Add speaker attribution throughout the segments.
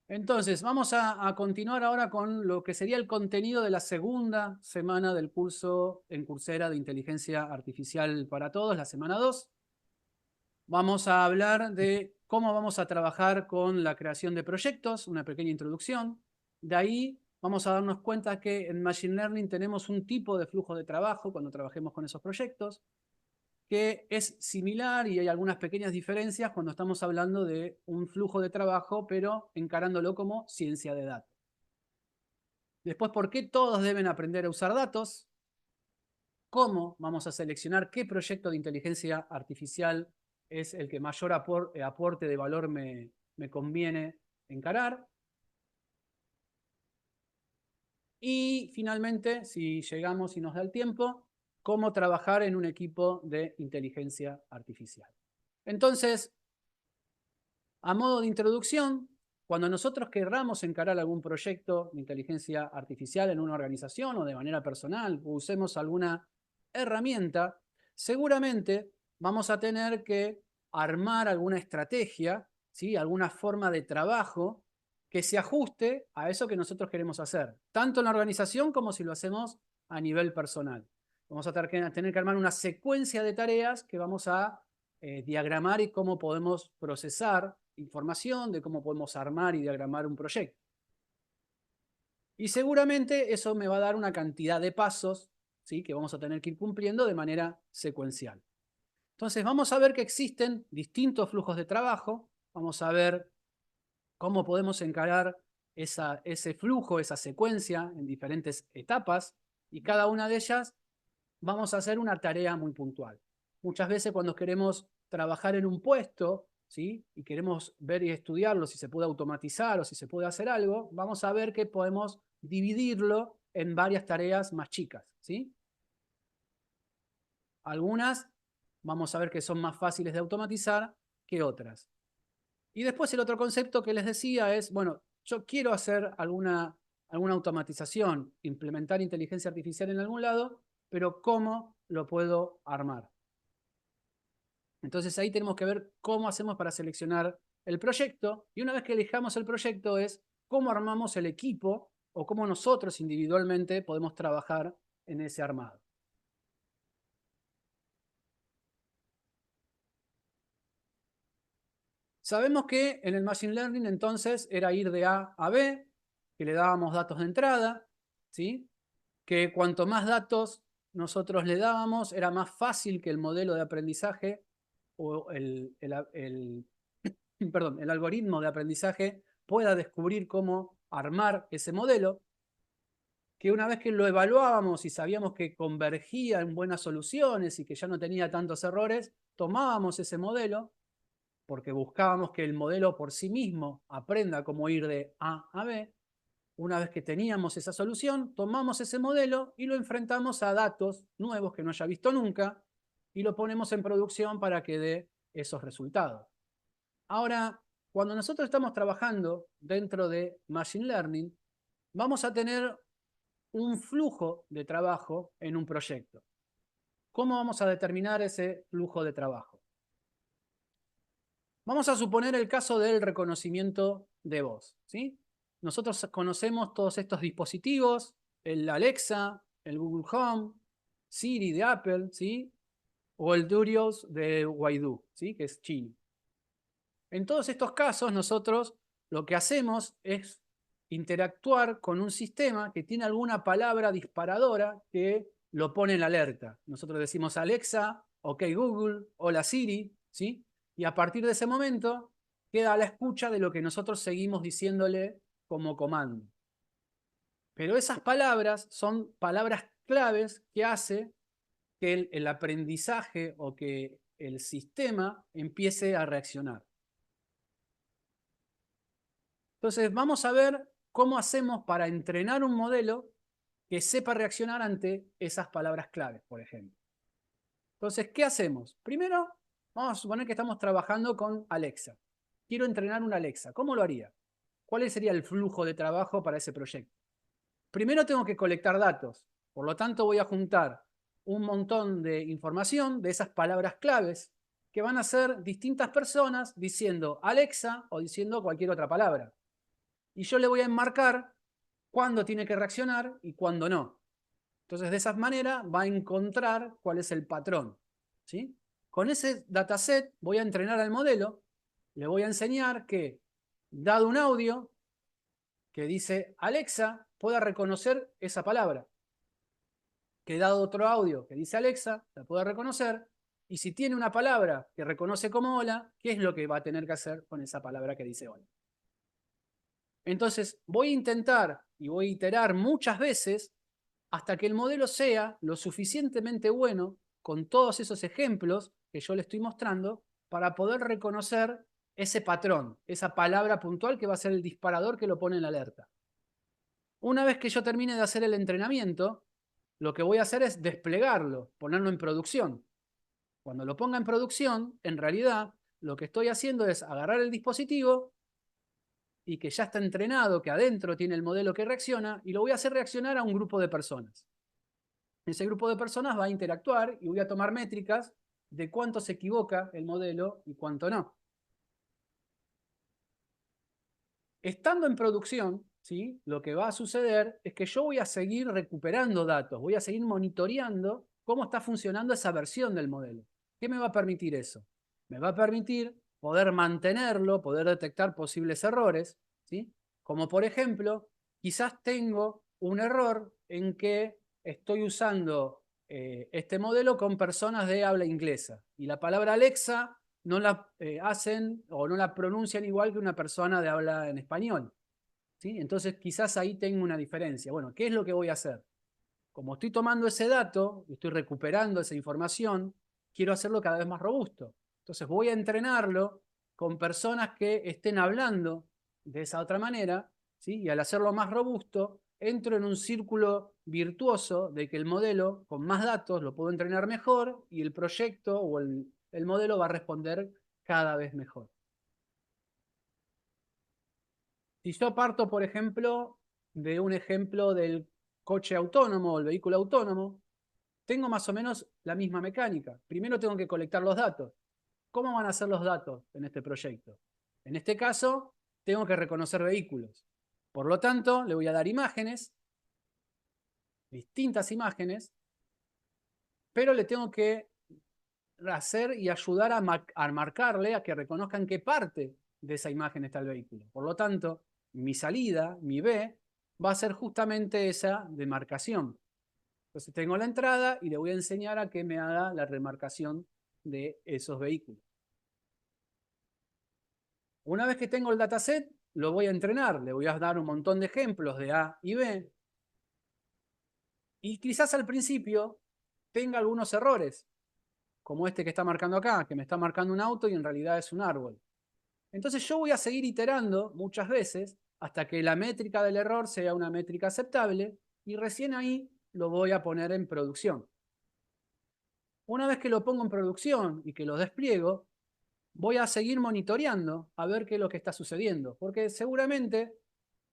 Speaker 1: Entonces, vamos a continuar ahora con lo que sería el contenido de la segunda semana del curso en Coursera de Inteligencia Artificial para Todos, la semana 2. Vamos a hablar de cómo vamos a trabajar con la creación de proyectos, una pequeña introducción. De ahí vamos a darnos cuenta que en Machine Learning tenemos un tipo de flujo de trabajo cuando trabajemos con esos proyectos, que es similar y hay algunas pequeñas diferencias cuando estamos hablando de un flujo de trabajo, pero encarándolo como ciencia de datos. Después, ¿por qué todos deben aprender a usar datos? ¿Cómo vamos a seleccionar qué proyecto de inteligencia artificial es el que mayor aporte de valor me conviene encarar? Y finalmente, si llegamos y nos da el tiempo, cómo trabajar en un equipo de inteligencia artificial. Entonces, a modo de introducción, cuando nosotros querramos encarar algún proyecto de inteligencia artificial en una organización o de manera personal, o usemos alguna herramienta, seguramente vamos a tener que armar alguna estrategia, ¿sí? Alguna forma de trabajo que se ajuste a eso que nosotros queremos hacer, tanto en la organización como si lo hacemos a nivel personal. Vamos a tener que armar una secuencia de tareas que vamos a diagramar y cómo podemos procesar información, de cómo podemos armar y diagramar un proyecto. Y seguramente eso me va a dar una cantidad de pasos, ¿sí?, que vamos a tener que ir cumpliendo de manera secuencial. Entonces vamos a ver que existen distintos flujos de trabajo, vamos a ver cómo podemos encarar ese flujo, esa secuencia en diferentes etapas, y cada una de ellas vamos a hacer una tarea muy puntual. Muchas veces cuando queremos trabajar en un puesto, ¿sí?, y queremos ver y estudiarlo si se puede automatizar o si se puede hacer algo, vamos a ver que podemos dividirlo en varias tareas más chicas, ¿sí? Algunas vamos a ver que son más fáciles de automatizar que otras. Y después el otro concepto que les decía es, bueno, yo quiero hacer alguna automatización, implementar inteligencia artificial en algún lado, pero ¿cómo lo puedo armar? Entonces ahí tenemos que ver cómo hacemos para seleccionar el proyecto, y una vez que elijamos el proyecto es cómo armamos el equipo o cómo nosotros individualmente podemos trabajar en ese armado. Sabemos que en el Machine Learning entonces era ir de A a B, que le dábamos datos de entrada, ¿sí?, que cuanto más datos nosotros le dábamos era más fácil que el modelo de aprendizaje o perdón, el algoritmo de aprendizaje pueda descubrir cómo armar ese modelo, que una vez que lo evaluábamos y sabíamos que convergía en buenas soluciones y que ya no tenía tantos errores, tomábamos ese modelo porque buscábamos que el modelo por sí mismo aprenda cómo ir de A a B. Una vez que teníamos esa solución, tomamos ese modelo y lo enfrentamos a datos nuevos que no haya visto nunca y lo ponemos en producción para que dé esos resultados. Ahora, cuando nosotros estamos trabajando dentro de Machine Learning, vamos a tener un flujo de trabajo en un proyecto. ¿Cómo vamos a determinar ese flujo de trabajo? Vamos a suponer el caso del reconocimiento de voz, ¿sí? Nosotros conocemos todos estos dispositivos, el Alexa, el Google Home, Siri de Apple, ¿sí?, o el Durios de Waidu, ¿sí?, que es chino. En todos estos casos, nosotros lo que hacemos es interactuar con un sistema que tiene alguna palabra disparadora que lo pone en alerta. Nosotros decimos Alexa, OK Google, hola Siri, ¿sí? Y a partir de ese momento queda a la escucha de lo que nosotros seguimos diciéndole como comando. Pero esas palabras son palabras claves que hace que el aprendizaje o que el sistema empiece a reaccionar. Entonces, vamos a ver cómo hacemos para entrenar un modelo que sepa reaccionar ante esas palabras claves, por ejemplo. Entonces, ¿qué hacemos? Primero, vamos a suponer que estamos trabajando con Alexa. Quiero entrenar una Alexa. ¿Cómo lo haría? ¿Cuál sería el flujo de trabajo para ese proyecto? Primero tengo que colectar datos. Por lo tanto, voy a juntar un montón de información de esas palabras claves que van a ser distintas personas diciendo Alexa o diciendo cualquier otra palabra. y yo le voy a enmarcar cuándo tiene que reaccionar y cuándo no. Entonces, de esa manera va a encontrar cuál es el patrón, ¿sí? Con ese dataset voy a entrenar al modelo, le voy a enseñar que, dado un audio que dice Alexa, pueda reconocer esa palabra. Que dado otro audio que dice Alexa, la pueda reconocer, y si tiene una palabra que reconoce como hola, ¿qué es lo que va a tener que hacer con esa palabra que dice hola? Entonces, voy a intentar y voy a iterar muchas veces hasta que el modelo sea lo suficientemente bueno con todos esos ejemplos que yo le estoy mostrando para poder reconocer ese patrón, esa palabra puntual que va a ser el disparador que lo pone en la alerta. Una vez que yo termine de hacer el entrenamiento, lo que voy a hacer es desplegarlo, ponerlo en producción. Cuando lo ponga en producción, en realidad, lo que estoy haciendo es agarrar el dispositivo y que ya está entrenado, que adentro tiene el modelo que reacciona, y lo voy a hacer reaccionar a un grupo de personas. Ese grupo de personas va a interactuar y voy a tomar métricas de cuánto se equivoca el modelo y cuánto no. Estando en producción, ¿sí? Lo que va a suceder es que yo voy a seguir recuperando datos, voy a seguir monitoreando cómo está funcionando esa versión del modelo. ¿Qué me va a permitir eso? Me va a permitir poder mantenerlo, poder detectar posibles errores, ¿sí? Como por ejemplo, quizás tengo un error en que estoy usando este modelo con personas de habla inglesa y la palabra Alexa no la hacen o no la pronuncian igual que una persona de habla en español, ¿sí? Entonces quizás ahí tengo una diferencia. Bueno, ¿qué es lo que voy a hacer? Como estoy tomando ese dato, estoy recuperando esa información, quiero hacerlo cada vez más robusto. Entonces voy a entrenarlo con personas que estén hablando de esa otra manera, ¿sí? Y al hacerlo más robusto, entro en un círculo virtuoso de que el modelo, con más datos, lo puedo entrenar mejor y el proyecto o el modelo va a responder cada vez mejor. Si yo parto, por ejemplo, de un ejemplo del coche autónomo o el vehículo autónomo, tengo más o menos la misma mecánica. Primero tengo que colectar los datos. ¿Cómo van a ser los datos en este proyecto? En este caso, tengo que reconocer vehículos. Por lo tanto, le voy a dar imágenes, distintas imágenes, pero le tengo que hacer y ayudar a marcarle, a que reconozcan qué parte de esa imagen está el vehículo. Por lo tanto, mi salida, mi B, va a ser justamente esa demarcación. Entonces tengo la entrada y le voy a enseñar a que me haga la remarcación de esos vehículos. Una vez que tengo el dataset, lo voy a entrenar. Le voy a dar un montón de ejemplos de A y B. Y quizás al principio tenga algunos errores, como este que está marcando acá, que me está marcando un auto y en realidad es un árbol. Entonces yo voy a seguir iterando muchas veces hasta que la métrica del error sea una métrica aceptable y recién ahí lo voy a poner en producción. Una vez que lo pongo en producción y que lo despliego, voy a seguir monitoreando a ver qué es lo que está sucediendo, porque seguramente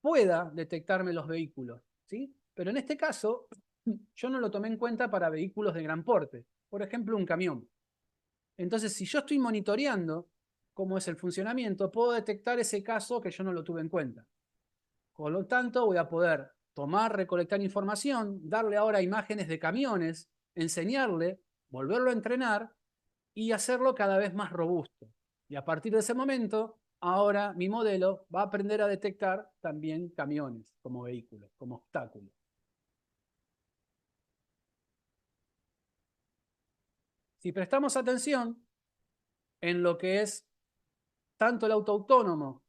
Speaker 1: pueda detectarme los vehículos, ¿sí? Pero en este caso, yo no lo tomé en cuenta para vehículos de gran porte, por ejemplo, un camión. Entonces, si yo estoy monitoreando cómo es el funcionamiento, puedo detectar ese caso que yo no lo tuve en cuenta. Por lo tanto, voy a poder tomar, recolectar información, darle ahora imágenes de camiones, enseñarle, volverlo a entrenar y hacerlo cada vez más robusto. Y a partir de ese momento, ahora mi modelo va a aprender a detectar también camiones como vehículos, como obstáculos. Si prestamos atención en lo que es tanto el auto autónomo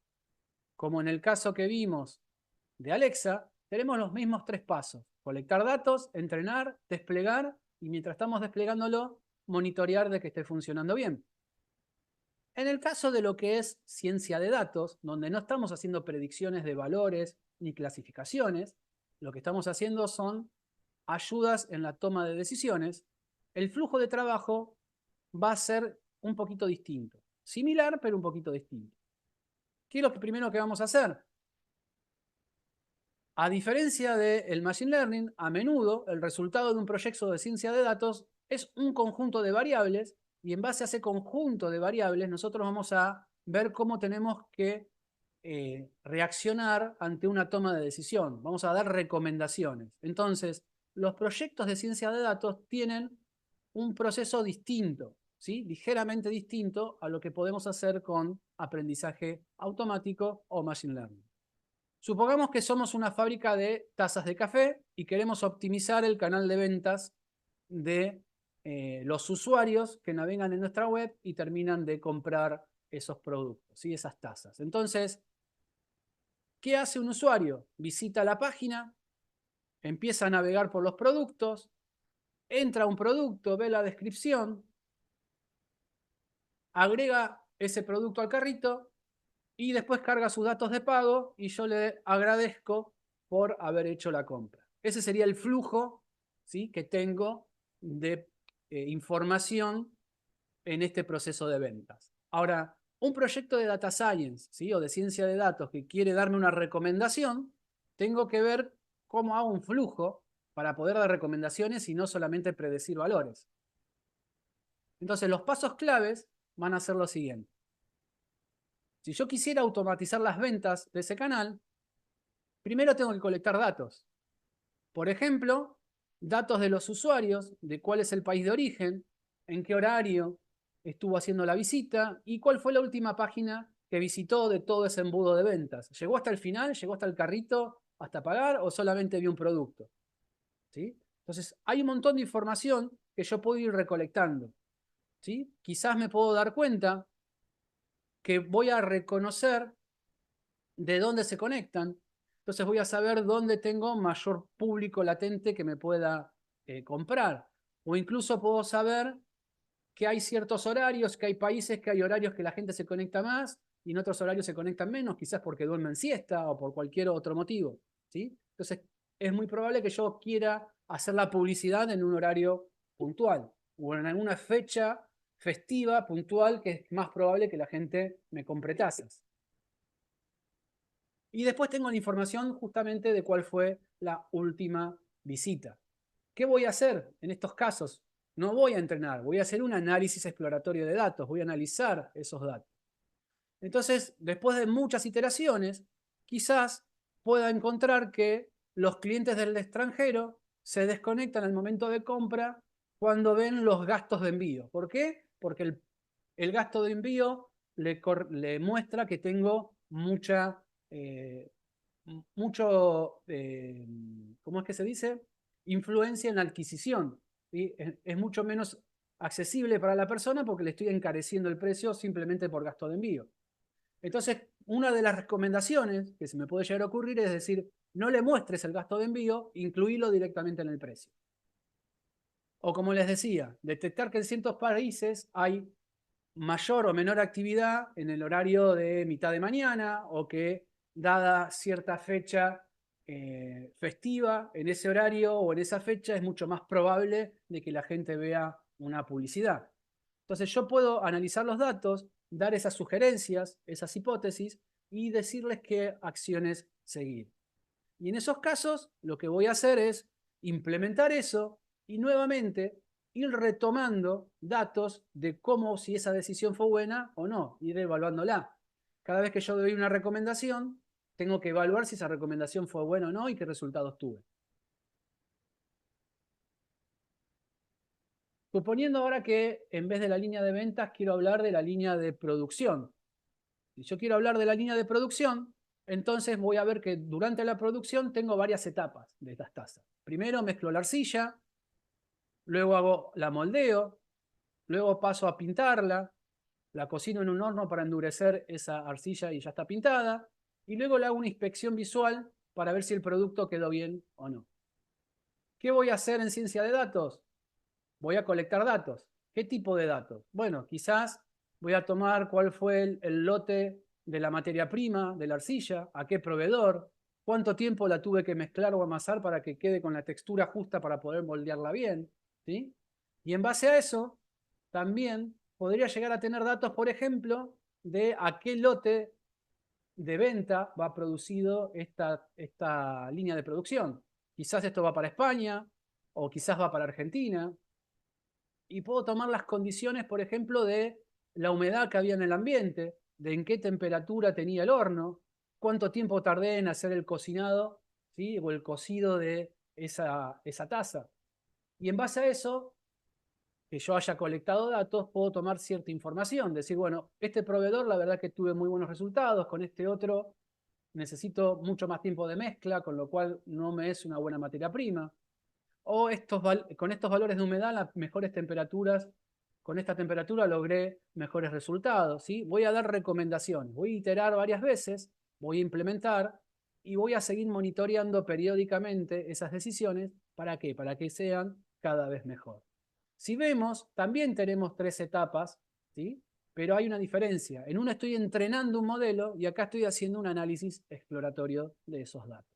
Speaker 1: como en el caso que vimos de Alexa, tenemos los mismos tres pasos: colectar datos, entrenar, desplegar y mientras estamos desplegándolo, monitorear de que esté funcionando bien. En el caso de lo que es ciencia de datos, donde no estamos haciendo predicciones de valores ni clasificaciones, lo que estamos haciendo son ayudas en la toma de decisiones, el flujo de trabajo va a ser un poquito distinto. Similar, pero un poquito distinto. ¿Qué es lo primero que vamos a hacer? A diferencia del Machine Learning, a menudo el resultado de un proyecto de ciencia de datos es un conjunto de variables y en base a ese conjunto de variables nosotros vamos a ver cómo tenemos que reaccionar ante una toma de decisión. Vamos a dar recomendaciones. Entonces, los proyectos de ciencia de datos tienen un proceso distinto, ¿sí? Ligeramente distinto a lo que podemos hacer con aprendizaje automático o machine learning. Supongamos que somos una fábrica de tazas de café y queremos optimizar el canal de ventas de los usuarios que navegan en nuestra web y terminan de comprar esos productos, ¿sí? Esas tazas. Entonces, ¿qué hace un usuario? Visita la página, empieza a navegar por los productos, entra a un producto, ve la descripción, agrega ese producto al carrito y después carga sus datos de pago y yo le agradezco por haber hecho la compra. Ese sería el flujo, ¿sí?, que tengo de información en este proceso de ventas. Ahora, un proyecto de data science, ¿sí?, o de ciencia de datos que quiere darme una recomendación, tengo que ver cómo hago un flujo para poder dar recomendaciones y no solamente predecir valores. Entonces, los pasos claves van a ser los siguientes. Si yo quisiera automatizar las ventas de ese canal, primero tengo que colectar datos. Por ejemplo, datos de los usuarios, de cuál es el país de origen, en qué horario estuvo haciendo la visita y cuál fue la última página que visitó de todo ese embudo de ventas. ¿Llegó hasta el final? ¿Llegó hasta el carrito? ¿Hasta pagar? ¿O solamente vio un producto? ¿Sí? Entonces, hay un montón de información que yo puedo ir recolectando. ¿Sí? Quizás me puedo dar cuenta que voy a reconocer de dónde se conectan. Entonces voy a saber dónde tengo mayor público latente que me pueda comprar. O incluso puedo saber que hay ciertos horarios, que hay países que hay horarios que la gente se conecta más y en otros horarios se conectan menos, quizás porque duermen siesta o por cualquier otro motivo, ¿sí? Entonces es muy probable que yo quiera hacer la publicidad en un horario puntual o en alguna fecha festiva puntual que es más probable que la gente me compre tazas. Y después tengo la información justamente de cuál fue la última visita. ¿Qué voy a hacer en estos casos? No voy a entrenar, voy a hacer un análisis exploratorio de datos, voy a analizar esos datos. Entonces, después de muchas iteraciones, quizás pueda encontrar que los clientes del extranjero se desconectan al momento de compra cuando ven los gastos de envío. ¿Por qué? Porque el gasto de envío le muestra que tengo ¿cómo es que se dice? Influencia en la adquisición. ¿Sí? Es mucho menos accesible para la persona porque le estoy encareciendo el precio simplemente por gasto de envío. Entonces, una de las recomendaciones que se me puede llegar a ocurrir es decir, no le muestres el gasto de envío, incluílo directamente en el precio. O como les decía, detectar que en ciertos países hay mayor o menor actividad en el horario de mitad de mañana o que dada cierta fecha festiva en ese horario o en esa fecha es mucho más probable de que la gente vea una publicidad. Entonces yo puedo analizar los datos, dar esas sugerencias, esas hipótesis y decirles qué acciones seguir. Y en esos casos lo que voy a hacer es implementar eso y nuevamente ir retomando datos de cómo, si esa decisión fue buena o no, ir evaluándola. Cada vez que yo doy una recomendación, tengo que evaluar si esa recomendación fue buena o no y qué resultados tuve. Suponiendo ahora que en vez de la línea de ventas quiero hablar de la línea de producción. Si yo quiero hablar de la línea de producción, entonces voy a ver que durante la producción tengo varias etapas de estas tazas. Primero mezclo la arcilla, luego hago la moldeo, luego paso a pintarla, la cocino en un horno para endurecer esa arcilla y ya está pintada, y luego le hago una inspección visual para ver si el producto quedó bien o no. ¿Qué voy a hacer en ciencia de datos? Voy a colectar datos. ¿Qué tipo de datos? Bueno, quizás voy a tomar cuál fue el lote de la materia prima, de la arcilla, a qué proveedor, cuánto tiempo la tuve que mezclar o amasar para que quede con la textura justa para poder moldearla bien, ¿sí? Y en base a eso, también podría llegar a tener datos, por ejemplo, de a qué lote de venta va producido esta línea de producción. Quizás esto va para España o quizás va para Argentina, y puedo tomar las condiciones, por ejemplo, de la humedad que había en el ambiente, de en qué temperatura tenía el horno, cuánto tiempo tardé en hacer el cocinado, ¿sí? O el cocido de esa taza. Y en base a eso, que yo haya colectado datos, puedo tomar cierta información. Decir, bueno, este proveedor, la verdad que tuve muy buenos resultados, con este otro necesito mucho más tiempo de mezcla, con lo cual no me es una buena materia prima. O con estos valores de humedad, las mejores temperaturas, con esta temperatura logré mejores resultados. ¿Sí? Voy a dar recomendaciones, voy a iterar varias veces, voy a implementar y voy a seguir monitoreando periódicamente esas decisiones. ¿Para qué? Para que sean cada vez mejor. Si vemos, también tenemos 3 etapas, ¿sí? Pero hay una diferencia. En una estoy entrenando un modelo y acá estoy haciendo un análisis exploratorio de esos datos.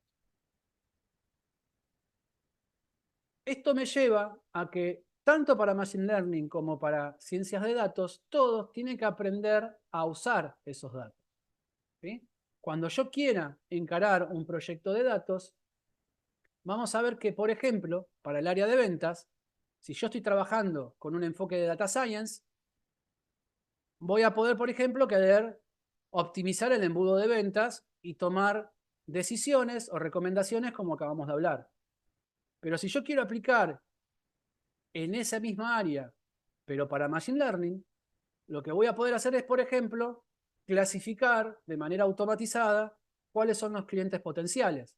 Speaker 1: Esto me lleva a que tanto para Machine Learning como para ciencias de datos, todos tienen que aprender a usar esos datos. ¿Sí? Cuando yo quiera encarar un proyecto de datos, vamos a ver que, por ejemplo, para el área de ventas, si yo estoy trabajando con un enfoque de Data Science, voy a poder, por ejemplo, querer optimizar el embudo de ventas y tomar decisiones o recomendaciones como acabamos de hablar. Pero si yo quiero aplicar en esa misma área, pero para Machine Learning, lo que voy a poder hacer es, por ejemplo, clasificar de manera automatizada cuáles son los clientes potenciales.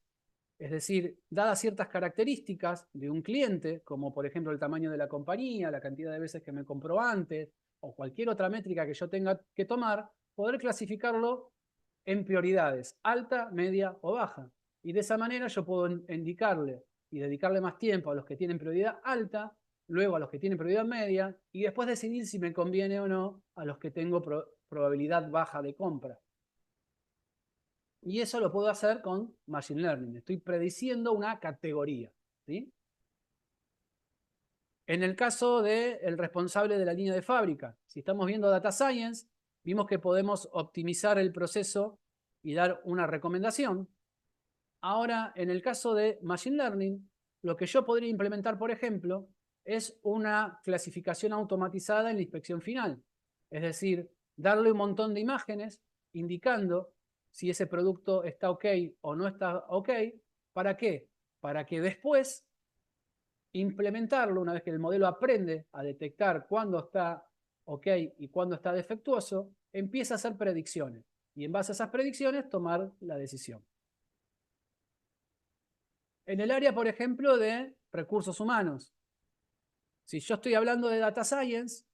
Speaker 1: Es decir, dadas ciertas características de un cliente, como por ejemplo el tamaño de la compañía, la cantidad de veces que me compró antes, o cualquier otra métrica que yo tenga que tomar, poder clasificarlo en prioridades, alta, media o baja. Y de esa manera yo puedo indicarle y dedicarle más tiempo a los que tienen prioridad alta, luego a los que tienen prioridad media, y después decidir si me conviene o no a los que tengo probabilidad baja de compra. Y eso lo puedo hacer con Machine Learning. Estoy prediciendo una categoría. ¿Sí? En el caso del responsable de la línea de fábrica, si estamos viendo Data Science, vimos que podemos optimizar el proceso y dar una recomendación. Ahora, en el caso de Machine Learning, lo que yo podría implementar, por ejemplo, es una clasificación automatizada en la inspección final. Es decir, darle un montón de imágenes indicando si ese producto está ok o no está ok. ¿Para qué? Para que después implementarlo, una vez que el modelo aprende a detectar cuándo está ok y cuándo está defectuoso, empieza a hacer predicciones. Y en base a esas predicciones, tomar la decisión. En el área, por ejemplo, de recursos humanos, si yo estoy hablando de Data Science,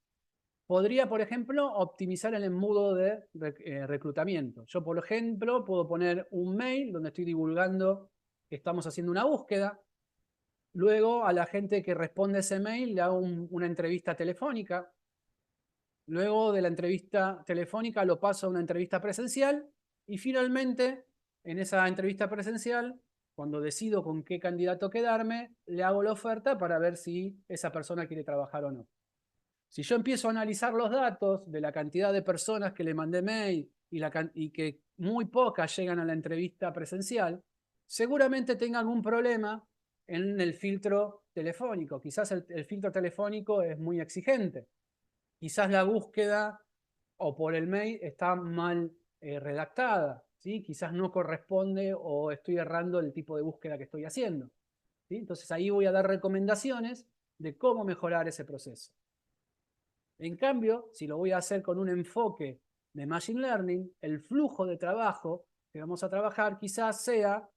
Speaker 1: podría, por ejemplo, optimizar el embudo de reclutamiento. Yo, por ejemplo, puedo poner un mail donde estoy divulgando que estamos haciendo una búsqueda. Luego, a la gente que responde ese mail le hago una entrevista telefónica. Luego de la entrevista telefónica lo paso a una entrevista presencial. Y finalmente, en esa entrevista presencial, cuando decido con qué candidato quedarme, le hago la oferta para ver si esa persona quiere trabajar o no. Si yo empiezo a analizar los datos de la cantidad de personas que le mandé mail y que muy pocas llegan a la entrevista presencial, seguramente tenga algún problema en el filtro telefónico. Quizás el filtro telefónico es muy exigente. Quizás la búsqueda o por el mail está mal redactada. ¿Sí? Quizás no corresponde o estoy errando el tipo de búsqueda que estoy haciendo. ¿Sí? Entonces ahí voy a dar recomendaciones de cómo mejorar ese proceso. En cambio, si lo voy a hacer con un enfoque de Machine Learning, el flujo de trabajo que vamos a trabajar quizás sea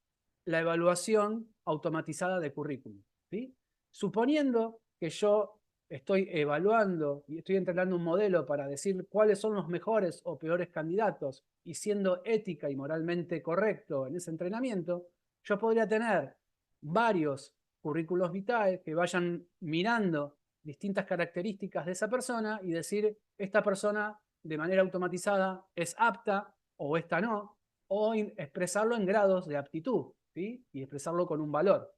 Speaker 1: la evaluación automatizada de currículum. ¿Sí? Suponiendo que yo estoy evaluando y estoy entrenando un modelo para decir cuáles son los mejores o peores candidatos y siendo ética y moralmente correcto en ese entrenamiento, yo podría tener varios currículos vitae que vayan mirando distintas características de esa persona y decir, esta persona de manera automatizada es apta o esta no, o expresarlo en grados de aptitud, ¿sí? Y expresarlo con un valor.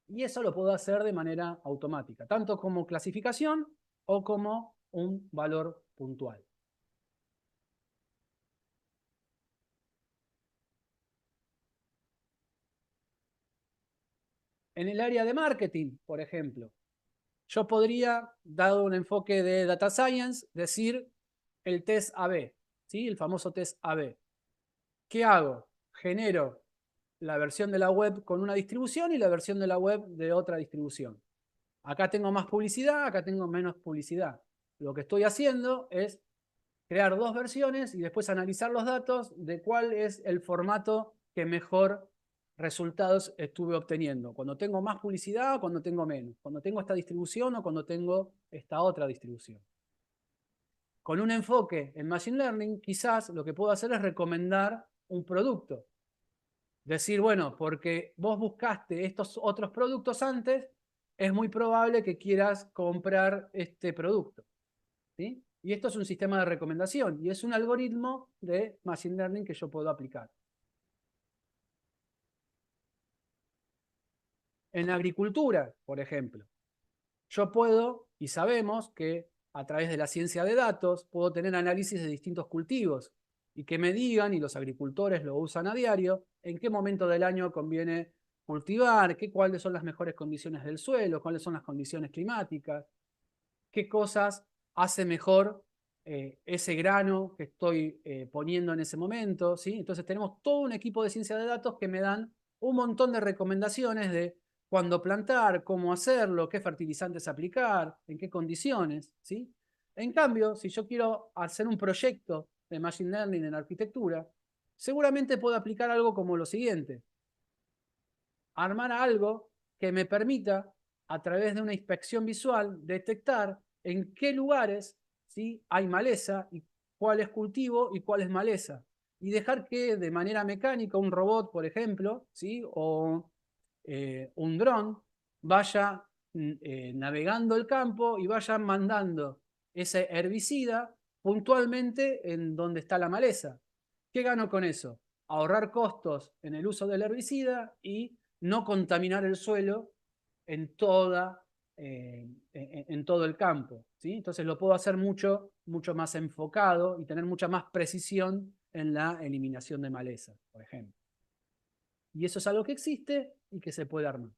Speaker 1: Y eso lo puedo hacer de manera automática, tanto como clasificación o como un valor puntual. En el área de marketing, por ejemplo, yo podría, dado un enfoque de Data Science, decir el test AB, ¿sí? El famoso test AB. ¿Qué hago? Genero la versión de la web con una distribución y la versión de la web de otra distribución. Acá tengo más publicidad, acá tengo menos publicidad. Lo que estoy haciendo es crear dos versiones y después analizar los datos de cuál es el formato que mejor resultados estuve obteniendo. Cuando tengo más publicidad o cuando tengo menos. Cuando tengo esta distribución o cuando tengo esta otra distribución. Con un enfoque en Machine Learning, quizás lo que puedo hacer es recomendar un producto. Decir, bueno, porque vos buscaste estos otros productos antes, es muy probable que quieras comprar este producto. ¿Sí? Y esto es un sistema de recomendación y es un algoritmo de Machine Learning que yo puedo aplicar. En agricultura, por ejemplo, yo puedo, y sabemos que a través de la ciencia de datos, puedo tener análisis de distintos cultivos y que me digan, y los agricultores lo usan a diario, en qué momento del año conviene cultivar, cuáles son las mejores condiciones del suelo, cuáles son las condiciones climáticas, qué cosas hace mejor ese grano que estoy poniendo en ese momento, ¿sí? Entonces tenemos todo un equipo de ciencia de datos que me dan un montón de recomendaciones de cuándo plantar, cómo hacerlo, qué fertilizantes aplicar, en qué condiciones, ¿sí? En cambio, si yo quiero hacer un proyecto de Machine Learning en arquitectura, seguramente puedo aplicar algo como lo siguiente. Armar algo que me permita, a través de una inspección visual, detectar en qué lugares, ¿sí?, hay maleza y cuál es cultivo y cuál es maleza. Y dejar que de manera mecánica un robot, por ejemplo, ¿sí?, o un dron vaya navegando el campo y vaya mandando ese herbicida puntualmente en donde está la maleza. ¿Qué gano con eso? Ahorrar costos en el uso del herbicida y no contaminar el suelo en, en todo el campo, ¿sí? Entonces lo puedo hacer mucho más enfocado y tener mucha más precisión en la eliminación de maleza, por ejemplo. Y eso es algo que existe y que se puede armar.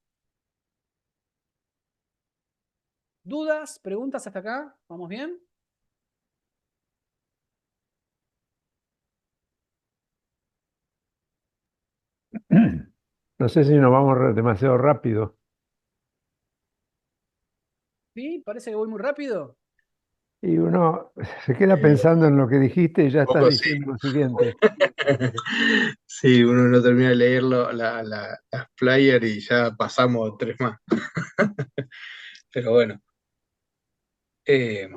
Speaker 1: ¿Dudas? ¿Preguntas hasta acá? ¿Vamos bien?
Speaker 2: No sé si nos vamos demasiado rápido.
Speaker 1: ¿Sí? ¿Parece que voy muy rápido?
Speaker 2: Y uno se queda pensando en lo que dijiste y ya
Speaker 3: Un
Speaker 2: estás
Speaker 3: poco sí.
Speaker 2: diciendo lo siguiente.
Speaker 3: Sí, uno no termina de leerlo, las flyers y ya pasamos tres más. Pero bueno, eh,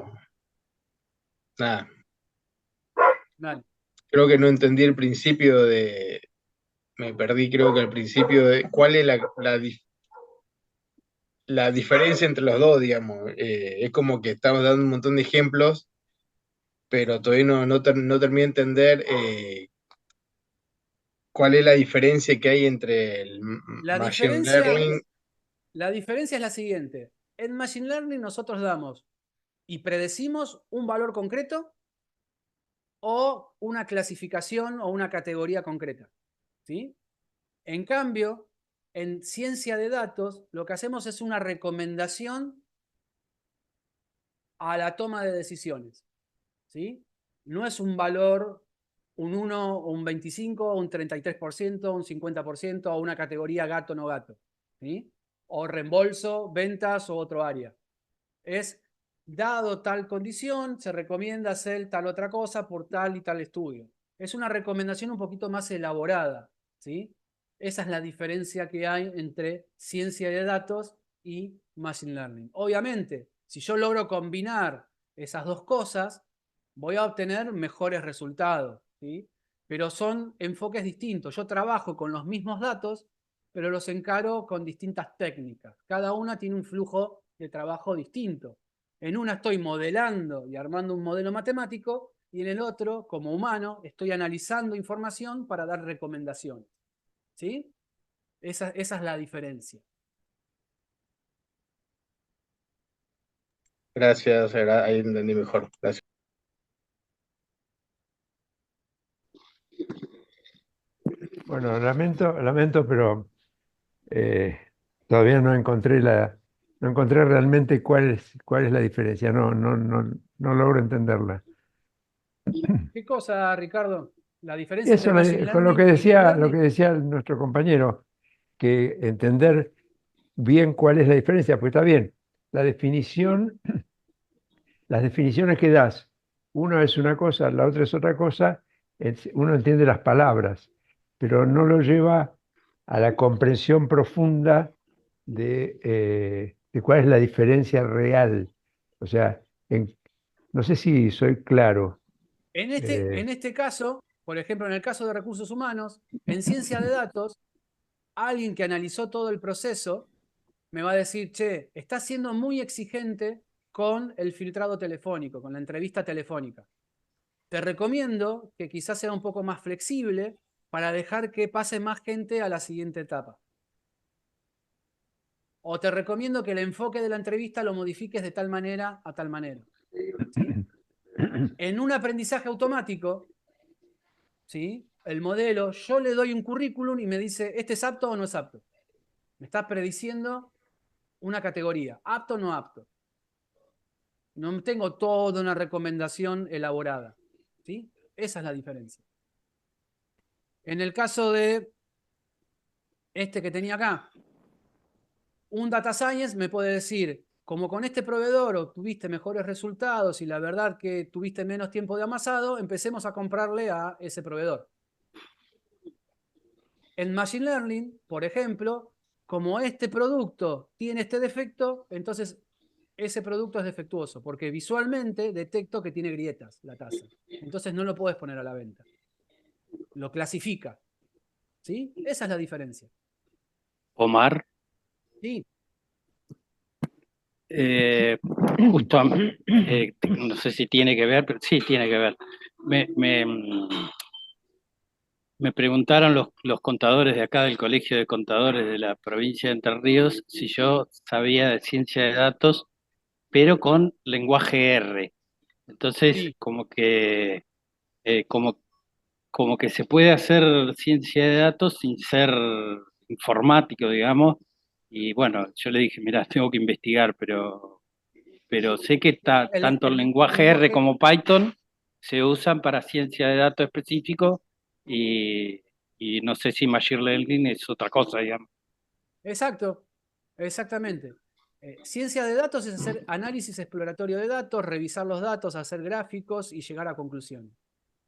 Speaker 3: nada,
Speaker 1: Dale.
Speaker 3: creo que no entendí el principio me perdí creo que al principio de cuál es la diferencia entre los dos, digamos. Es como que estamos dando un montón de ejemplos, pero todavía no terminé de entender cuál es la diferencia que hay entre el
Speaker 1: La
Speaker 3: machine
Speaker 1: diferencia,
Speaker 3: learning.
Speaker 1: la diferencia es la siguiente. En Machine Learning nosotros damos y predecimos un valor concreto o una clasificación o una categoría concreta, ¿sí? En cambio, en ciencia de datos, lo que hacemos es una recomendación a la toma de decisiones, ¿sí? No es un valor, un 1 o un 25 o un 33%, un 50% o una categoría gato no gato, ¿sí? O reembolso, ventas o otro área. Es, dado tal condición, se recomienda hacer tal otra cosa por tal y tal estudio. Es una recomendación un poquito más elaborada, ¿sí? Esa es la diferencia que hay entre ciencia de datos y Machine Learning. Obviamente, si yo logro combinar esas dos cosas, voy a obtener mejores resultados, ¿sí? Pero son enfoques distintos. Yo trabajo con los mismos datos, pero los encaro con distintas técnicas. Cada una tiene un flujo de trabajo distinto. En una estoy modelando y armando un modelo matemático y en el otro, como humano, estoy analizando información para dar recomendaciones. ¿Sí? Esa es la diferencia.
Speaker 3: Gracias, ahí entendí mejor. Gracias.
Speaker 2: Bueno, lamento, pero todavía no encontré realmente cuál es la diferencia. No logro entenderla.
Speaker 1: ¿Qué cosa, Ricardo? La diferencia entre
Speaker 2: Eso
Speaker 1: Machine
Speaker 2: con lo
Speaker 1: Learning y Deep
Speaker 2: lo que
Speaker 1: Learning.
Speaker 2: decía nuestro compañero, que entender bien cuál es la diferencia, pues está bien, la definición, las definiciones que das, una es una cosa, la otra es otra cosa, uno entiende las palabras, pero no lo lleva a la comprensión profunda de cuál es la diferencia real. O sea, no sé si soy claro.
Speaker 1: En este caso, por ejemplo, en el caso de recursos humanos, en ciencia de datos, alguien que analizó todo el proceso me va a decir, che, está siendo muy exigente con el filtrado telefónico, con la entrevista telefónica. Te recomiendo que quizás sea un poco más flexible para dejar que pase más gente a la siguiente etapa. O te recomiendo que el enfoque de la entrevista lo modifiques de tal manera a tal manera. ¿Sí? En un aprendizaje automático, ¿sí? El modelo, yo le doy un currículum y me dice, ¿este es apto o no es apto? Me está prediciendo una categoría, apto o no apto. No tengo toda una recomendación elaborada. ¿Sí? Esa es la diferencia. En el caso de este que tenía acá, un data science me puede decir, como con este proveedor obtuviste mejores resultados y la verdad que tuviste menos tiempo de amasado, empecemos a comprarle a ese proveedor. En Machine Learning, por ejemplo, como este producto tiene este defecto, entonces ese producto es defectuoso, porque visualmente detecto que tiene grietas la taza. Entonces no lo puedes poner a la venta. Lo clasifica. ¿Sí? Esa es la diferencia.
Speaker 4: Omar,
Speaker 1: Sí.
Speaker 4: eh, justo, no sé si tiene que ver, pero sí tiene que ver. Me, me, Me preguntaron los contadores de acá del Colegio de Contadores de la provincia de Entre Ríos si yo sabía de ciencia de datos, pero con lenguaje R. Entonces,
Speaker 1: Sí.
Speaker 4: eh, como, como que se puede hacer ciencia de datos sin ser informático, digamos. Y bueno, yo le dije, mira, tengo que investigar, pero sé que tanto el
Speaker 1: El
Speaker 4: lenguaje R
Speaker 1: lenguaje.
Speaker 4: como Python se usan para ciencia de datos específico y, y no sé si Machine Learning es otra cosa, digamos.
Speaker 1: Exacto. Exactamente. Ciencia de datos es hacer análisis exploratorio de datos, revisar los datos, hacer gráficos y llegar a conclusiones.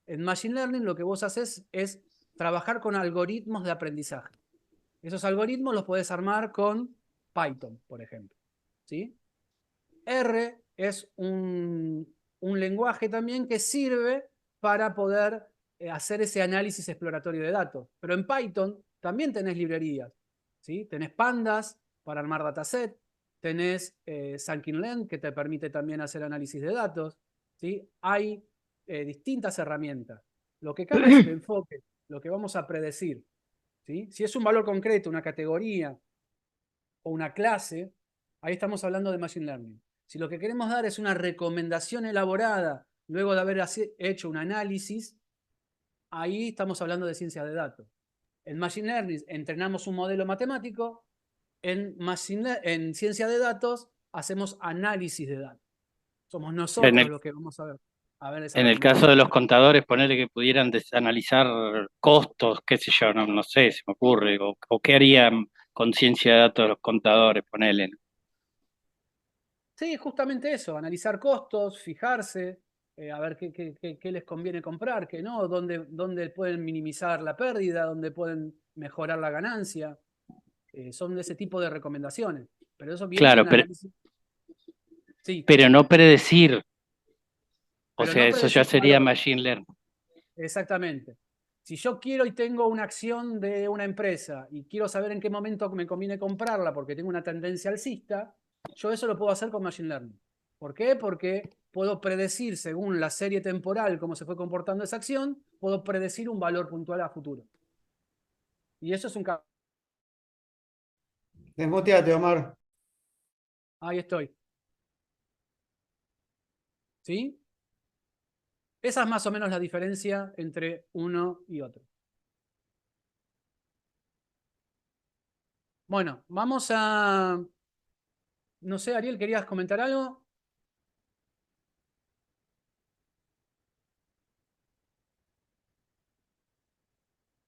Speaker 1: En Machine Learning lo que vos haces es trabajar con algoritmos de aprendizaje. Esos algoritmos los podés armar con Python, por ejemplo. ¿Sí? R es un lenguaje también que sirve para poder hacer ese análisis exploratorio de datos. Pero en Python también tenés librerías. ¿Sí? Tenés pandas para armar dataset, tenés Scikit-learn que te permite también hacer análisis de datos. ¿Sí? Hay distintas herramientas. Lo que cambia es el enfoque, lo que vamos a predecir. ¿Sí? Si es un valor concreto, una categoría o una clase, ahí estamos hablando de Machine Learning. Si lo que queremos dar es una recomendación elaborada luego de haber hecho un análisis, ahí estamos hablando de ciencia de datos. En Machine Learning entrenamos un modelo matemático, en ciencia de datos hacemos análisis de datos. Somos
Speaker 4: En
Speaker 1: nosotros
Speaker 4: el,
Speaker 1: los que vamos a ver esa
Speaker 4: en el caso
Speaker 1: recomendación.
Speaker 4: de los contadores, ponerle que pudieran analizar costos, qué sé yo, no sé, se me ocurre, o qué harían con ciencia de datos los contadores, ponerle.
Speaker 1: Sí, justamente eso, analizar costos, fijarse, a ver qué les conviene comprar, qué no, dónde pueden minimizar la pérdida, dónde pueden mejorar la ganancia. Son de ese tipo de recomendaciones. Pero eso viene
Speaker 4: Claro,
Speaker 1: en análisis. Sí,
Speaker 4: pero no predecir, o
Speaker 1: pero
Speaker 4: sea,
Speaker 1: no
Speaker 4: eso ya
Speaker 1: predecir un
Speaker 4: sería
Speaker 1: valor.
Speaker 4: Machine Learning.
Speaker 1: Exactamente. Si yo quiero y tengo una acción de una empresa y quiero saber en qué momento me conviene comprarla porque tengo una tendencia alcista, yo eso lo puedo hacer con Machine Learning. ¿Por qué? Porque puedo predecir, según la serie temporal, cómo se fue comportando esa acción, puedo predecir un valor puntual a futuro. Y eso es un...
Speaker 5: Desmuteate, Omar.
Speaker 1: Ahí estoy. ¿Sí? Esa es más o menos la diferencia entre uno y otro. Bueno, vamos a... No sé, Ariel, ¿querías comentar algo?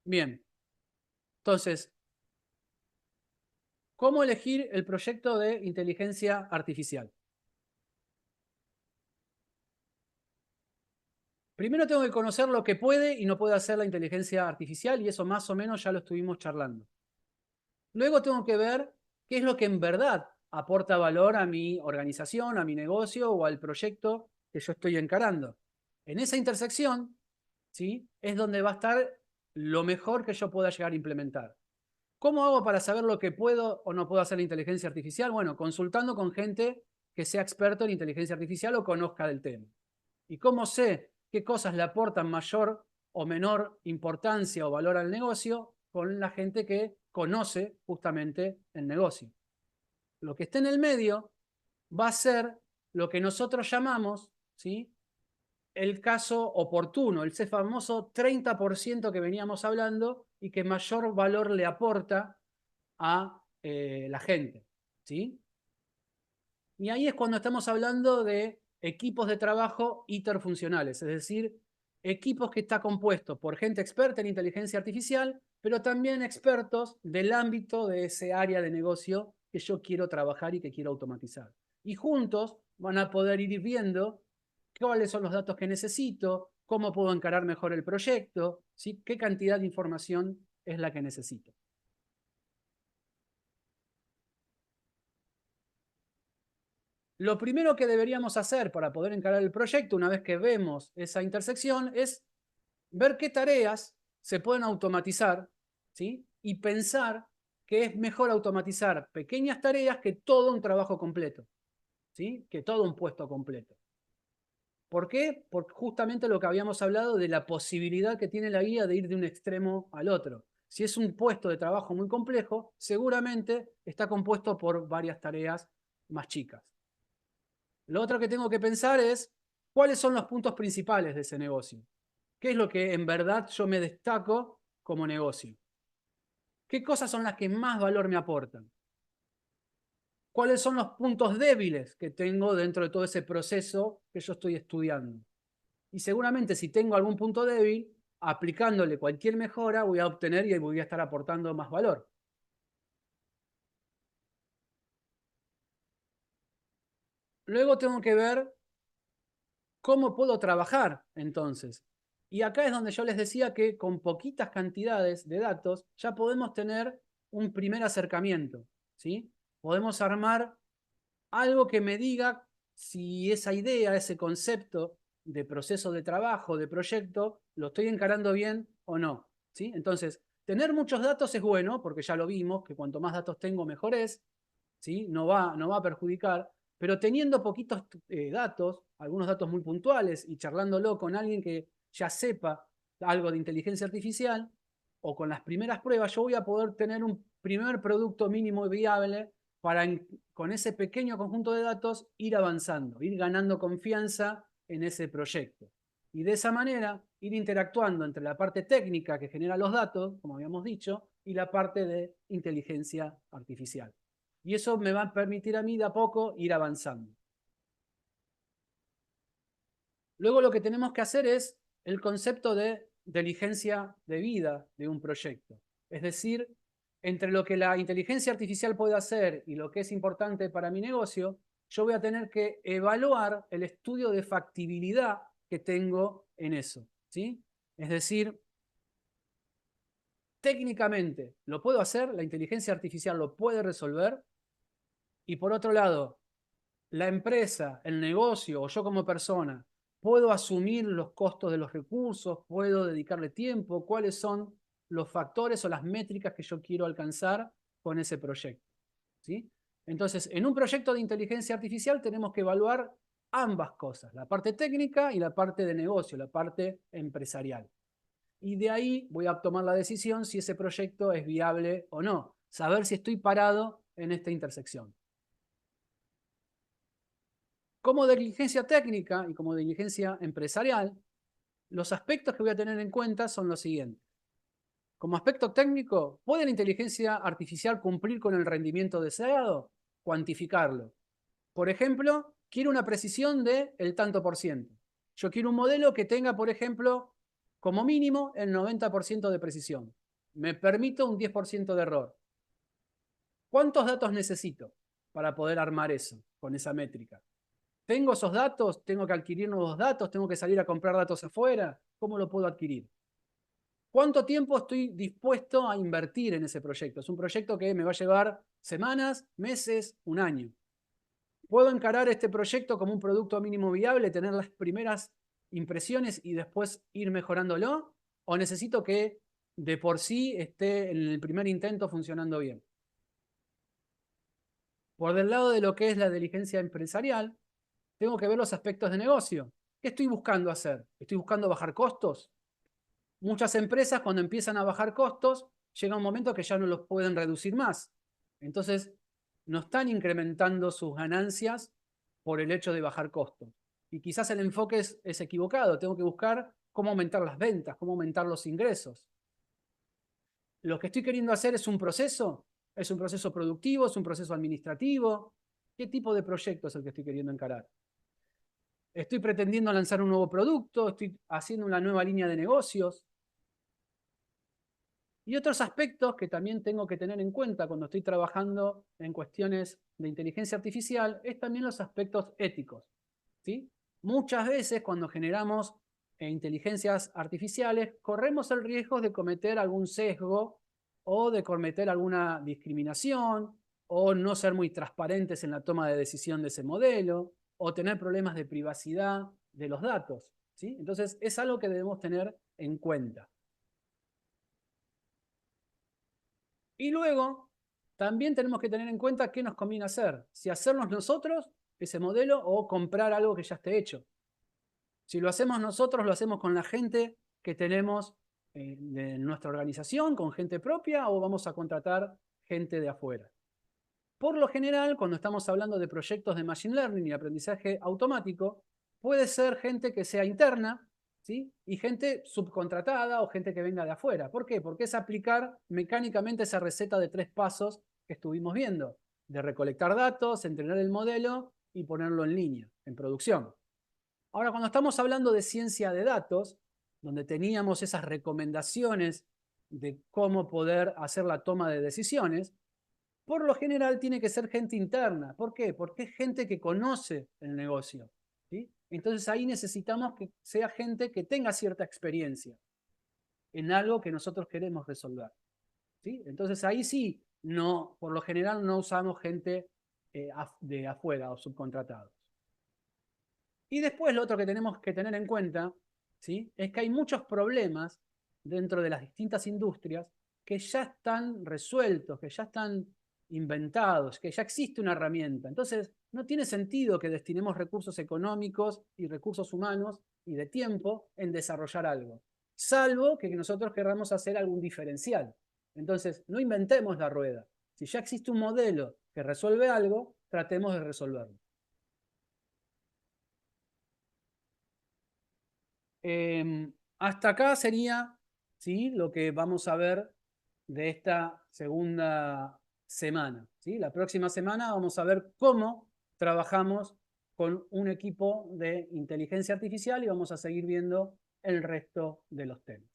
Speaker 1: Bien. Entonces, ¿cómo elegir el proyecto de inteligencia artificial? Primero tengo que conocer lo que puede y no puede hacer la inteligencia artificial, y eso más o menos ya lo estuvimos charlando. Luego tengo que ver qué es lo que en verdad aporta valor a mi organización, a mi negocio o al proyecto que yo estoy encarando. En esa intersección, ¿sí?, es donde va a estar lo mejor que yo pueda llegar a implementar. ¿Cómo hago para saber lo que puedo o no puedo hacer la inteligencia artificial? Bueno, consultando con gente que sea experto en inteligencia artificial o conozca del tema. ¿Y cómo sé qué cosas le aportan mayor o menor importancia o valor al negocio? Con la gente que conoce justamente el negocio. Lo que esté en el medio va a ser lo que nosotros llamamos, ¿sí?, el caso oportuno, ese famoso 30% que veníamos hablando y que mayor valor le aporta a la gente, ¿sí? Y ahí es cuando estamos hablando de equipos de trabajo interfuncionales, es decir, equipos que está compuesto por gente experta en inteligencia artificial, pero también expertos del ámbito de ese área de negocio que yo quiero trabajar y que quiero automatizar. Y juntos van a poder ir viendo cuáles son los datos que necesito, cómo puedo encarar mejor el proyecto, ¿sí?, qué cantidad de información es la que necesito. Lo primero que deberíamos hacer para poder encarar el proyecto, una vez que vemos esa intersección, es ver qué tareas se pueden automatizar, ¿sí?, y pensar que es mejor automatizar pequeñas tareas que todo un trabajo completo, ¿sí?, que todo un puesto completo. ¿Por qué? Por justamente lo que habíamos hablado de la posibilidad que tiene la guía de ir de un extremo al otro. Si es un puesto de trabajo muy complejo, seguramente está compuesto por varias tareas más chicas. Lo otro que tengo que pensar es cuáles son los puntos principales de ese negocio. ¿Qué es lo que en verdad yo me destaco como negocio? ¿Qué cosas son las que más valor me aportan? ¿Cuáles son los puntos débiles que tengo dentro de todo ese proceso que yo estoy estudiando? Y seguramente si tengo algún punto débil, aplicándole cualquier mejora, voy a obtener y voy a estar aportando más valor. Luego tengo que ver cómo puedo trabajar entonces. Y acá es donde yo les decía que con poquitas cantidades de datos ya podemos tener un primer acercamiento, ¿sí? Podemos armar algo que me diga si esa idea, ese concepto de proceso de trabajo, de proyecto, lo estoy encarando bien o no, ¿sí? Entonces, tener muchos datos es bueno, porque ya lo vimos, que cuanto más datos tengo, mejor es, ¿sí? No va a perjudicar, pero teniendo poquitos datos, algunos datos muy puntuales, y charlándolo con alguien que ya sepa algo de inteligencia artificial, o con las primeras pruebas, yo voy a poder tener un primer producto mínimo viable para, con ese pequeño conjunto de datos, ir avanzando, ir ganando confianza en ese proyecto. Y de esa manera, ir interactuando entre la parte técnica que genera los datos, como habíamos dicho, y la parte de inteligencia artificial. Y eso me va a permitir a mí de a poco ir avanzando. Luego lo que tenemos que hacer es el concepto de diligencia de vida de un proyecto. Es decir, entre lo que la inteligencia artificial puede hacer y lo que es importante para mi negocio, yo voy a tener que evaluar el estudio de factibilidad que tengo en eso, ¿sí? Es decir, técnicamente lo puedo hacer, la inteligencia artificial lo puede resolver, y por otro lado, la empresa, el negocio o yo como persona, ¿puedo asumir los costos de los recursos? ¿Puedo dedicarle tiempo? ¿Cuáles son los factores o las métricas que yo quiero alcanzar con ese proyecto? ¿Sí? Entonces, en un proyecto de inteligencia artificial tenemos que evaluar ambas cosas, la parte técnica y la parte de negocio, la parte empresarial. Y de ahí voy a tomar la decisión si ese proyecto es viable o no, saber si estoy parado en esta intersección. Como diligencia técnica y como diligencia empresarial, los aspectos que voy a tener en cuenta son los siguientes. Como aspecto técnico, ¿puede la inteligencia artificial cumplir con el rendimiento deseado? Cuantificarlo. Por ejemplo, quiero una precisión del tanto por ciento. Yo quiero un modelo que tenga, por ejemplo, como mínimo el 90% de precisión. Me permito un 10% de error. ¿Cuántos datos necesito para poder armar eso con esa métrica? ¿Tengo esos datos? ¿Tengo que adquirir nuevos datos? ¿Tengo que salir a comprar datos afuera? ¿Cómo lo puedo adquirir? ¿Cuánto tiempo estoy dispuesto a invertir en ese proyecto? Es un proyecto que me va a llevar semanas, meses, un año. ¿Puedo encarar este proyecto como un producto mínimo viable, tener las primeras impresiones y después ir mejorándolo? ¿O necesito que de por sí esté en el primer intento funcionando bien? Por del lado de lo que es la diligencia empresarial, tengo que ver los aspectos de negocio. ¿Qué estoy buscando hacer? ¿Estoy buscando bajar costos? Muchas empresas, cuando empiezan a bajar costos, llega un momento que ya no los pueden reducir más. Entonces, no están incrementando sus ganancias por el hecho de bajar costos. Y quizás el enfoque es equivocado. Tengo que buscar cómo aumentar las ventas, cómo aumentar los ingresos. Lo que estoy queriendo hacer es un proceso productivo, es un proceso administrativo. ¿Qué tipo de proyecto es el que estoy queriendo encarar? ¿Estoy pretendiendo lanzar un nuevo producto? ¿Estoy haciendo una nueva línea de negocios? Y otros aspectos que también tengo que tener en cuenta cuando estoy trabajando en cuestiones de inteligencia artificial es también los aspectos éticos, ¿sí? Muchas veces cuando generamos inteligencias artificiales corremos el riesgo de cometer algún sesgo o de cometer alguna discriminación o no ser muy transparentes en la toma de decisión de ese modelo o tener problemas de privacidad de los datos, ¿sí? Entonces es algo que debemos tener en cuenta. Y luego, también tenemos que tener en cuenta qué nos conviene hacer. Si hacernos nosotros ese modelo o comprar algo que ya esté hecho. Si lo hacemos nosotros, lo hacemos con la gente que tenemos de nuestra organización, con gente propia, o vamos a contratar gente de afuera. Por lo general, cuando estamos hablando de proyectos de Machine Learning y aprendizaje automático, puede ser gente que sea interna, ¿sí? Y gente subcontratada o gente que venga de afuera. ¿Por qué? Porque es aplicar mecánicamente esa receta de 3 pasos que estuvimos viendo, de recolectar datos, entrenar el modelo y ponerlo en línea, en producción. Ahora, cuando estamos hablando de ciencia de datos, donde teníamos esas recomendaciones de cómo poder hacer la toma de decisiones, por lo general tiene que ser gente interna. ¿Por qué? Porque es gente que conoce el negocio, ¿sí? Entonces ahí necesitamos que sea gente que tenga cierta experiencia en algo que nosotros queremos resolver, ¿sí? Entonces ahí sí, no, por lo general no usamos gente de afuera o subcontratados. Y después lo otro que tenemos que tener en cuenta, ¿sí? Es que hay muchos problemas dentro de las distintas industrias que ya están resueltos, que ya están inventados, que ya existe una herramienta. Entonces, no tiene sentido que destinemos recursos económicos y recursos humanos y de tiempo en desarrollar algo, salvo que nosotros queramos hacer algún diferencial. Entonces, no inventemos la rueda. Si ya existe un modelo que resuelve algo, tratemos de resolverlo. Hasta acá sería, ¿sí?, lo que vamos a ver de esta segunda semana, ¿sí? La próxima semana vamos a ver cómo trabajamos con un equipo de inteligencia artificial y vamos a seguir viendo el resto de los temas.